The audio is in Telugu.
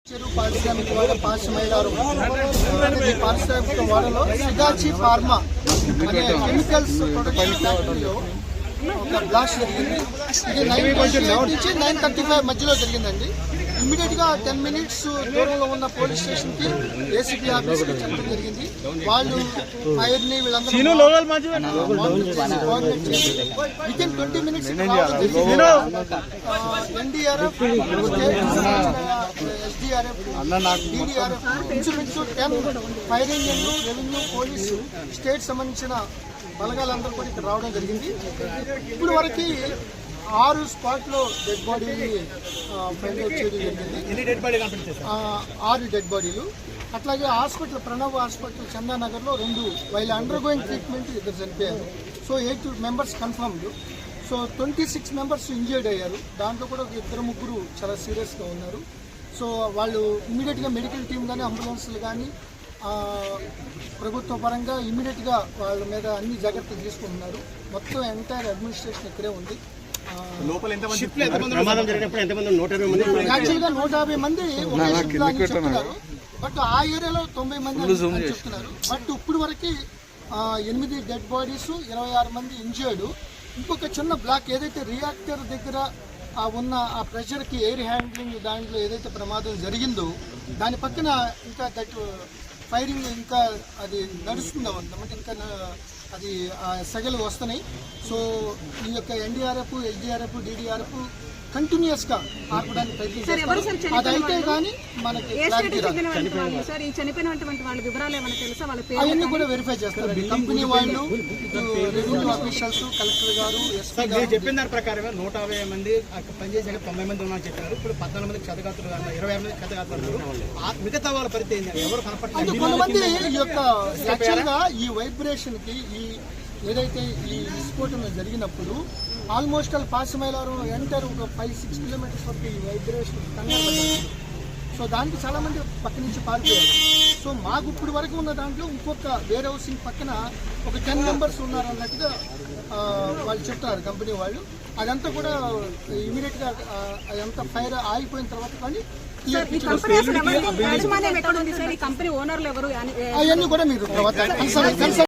చెరువు పారిశ్రామిక వాడ పాశమైలారం పారిశ్రామిక వాడలో సిగాచి ఫార్మా అనే కెమికల్స్ ప్రొడక్షన్ ఫ్యాక్టరీలో ఒక బ్లాస్ట్ జరిగింది. ఇది 9:28 నుంచి 9:35 మధ్యలో జరిగిందండి. ఇమ్మీడియట్ గా 10 minutes దూరంలో ఉన్న పోలీస్ స్టేషన్ కి ఏసీపీ ఆఫీస్ కి చెప్పడం జరిగింది. వాళ్ళు ఫైర్ ని వీళ్ళందరూ within 20 minutes NDRF, SDRF, DDRF ఇంచుమించు 10 ఫైర్ ఇంజన్లు, రెవెన్యూ, పోలీసు, స్టేట్ సంబంధించిన బలగాలందరూ కూడా ఇక్కడ రావడం జరిగింది. ఇప్పుడు వరకు 6 స్పాట్లో డెడ్ బాడీని ఫైండ్ అవుట్ చేయడం జరిగింది. 6 డెడ్ బాడీలు. అట్లాగే హాస్పిటల్, ప్రణవ్ హాస్పిటల్ చందానగర్లో 2 వైల్ అండర్ గోయింగ్ ట్రీట్మెంట్ ఇద్దరు చనిపోయారు. So 8 members confirmed. So 26 members injured అయ్యారు. దాంట్లో కూడా 2-3 చాలా సీరియస్గా ఉన్నారు. సో వాళ్ళు ఇమీడియట్గా మెడికల్ టీం కానీ, అంబులెన్స్లు కానీ ప్రభుత్వ పరంగా ఇమీడియట్గా వాళ్ళ మీద అన్ని జాగ్రత్తలు తీసుకుంటున్నారు. మొత్తం ఎంటైర్ అడ్మినిస్ట్రేషన్ ఇక్కడే ఉంది. యాక్చువల్గా 150 మంది ఒకే షిఫ్ట్లో అని చెప్తున్నారు. బట్ ఆ ఏరియాలో 90 మంది అని చెప్తున్నారు. బట్ ఇప్పుడు వరకు 8 డెడ్ బాడీస్, 26 మంది ఇంజర్డ్. ఇంకొక చిన్న బ్లాక్ ఏదైతే రియాక్టర్ దగ్గర ఉన్న ఆ ప్రెషర్కి, ఎయిర్ హ్యాండ్లింగ్ దాంట్లో ఏదైతే ప్రమాదం జరిగిందో దాని పక్కన ఇంకా దట్ ఫైరింగ్ ఇంకా అది నడుస్తుందా అంటే ఇంకా అది సెగలు వస్తున్నాయి. సో ఈ యొక్క ఎన్డీఆర్ఎఫ్, ఎస్డీఆర్ఎఫ్, డీడీఆర్ఎఫ్ కంటిన్యూస్గా ఆపడానికి ప్రయత్నిస్తారు. అది అయితే కానీ మనకి అవన్నీ కూడా వెరిఫై చేస్తారు కంపెనీ వాళ్ళు, రెవెన్యూ ఆఫీషియల్స్, కలెక్టర్ గారు, ఎస్పీ గారు. చెప్పిన దాని ప్రకారమే 150 మంది పనిచేసాక 90 మంది ఉన్నారని చెప్పారు. ఇప్పుడు 14 మంది క్షతగాత్రులు, 20 మంది క్షతగాత్రులు. మిగతా వాళ్ళ పరిస్థితి ఎవరు కనపడలేదు. కొంతమంది ఈ యొక్క యాక్చువల్గా ఈ వైబ్రేషన్ కి, ఈ ఏదైతే ఈ విస్ఫోటన జరిగినప్పుడు ఆల్మోస్ట్ పాశమైలారం ఎంటర్ ఒక 5-6 kilometers వరకు ఈ వైబ్రేషన్ కనబడుతుంది. సో దానికి చాలా మంది పక్క నుంచి పారిపోయారు. సో మాకు ఇప్పుడు వరకు ఉన్న దాంట్లో ఇంకొక వేర్ హౌసింగ్ పక్కన ఒక 10 members ఉన్నారు అన్నట్టుగా వాళ్ళు చెప్తారు కంపెనీ వాళ్ళు. అదంతా కూడా ఇమీడియట్గా అదంతా ఫైర్ ఆగిపోయిన తర్వాత కానీ అవన్నీ కూడా మీరు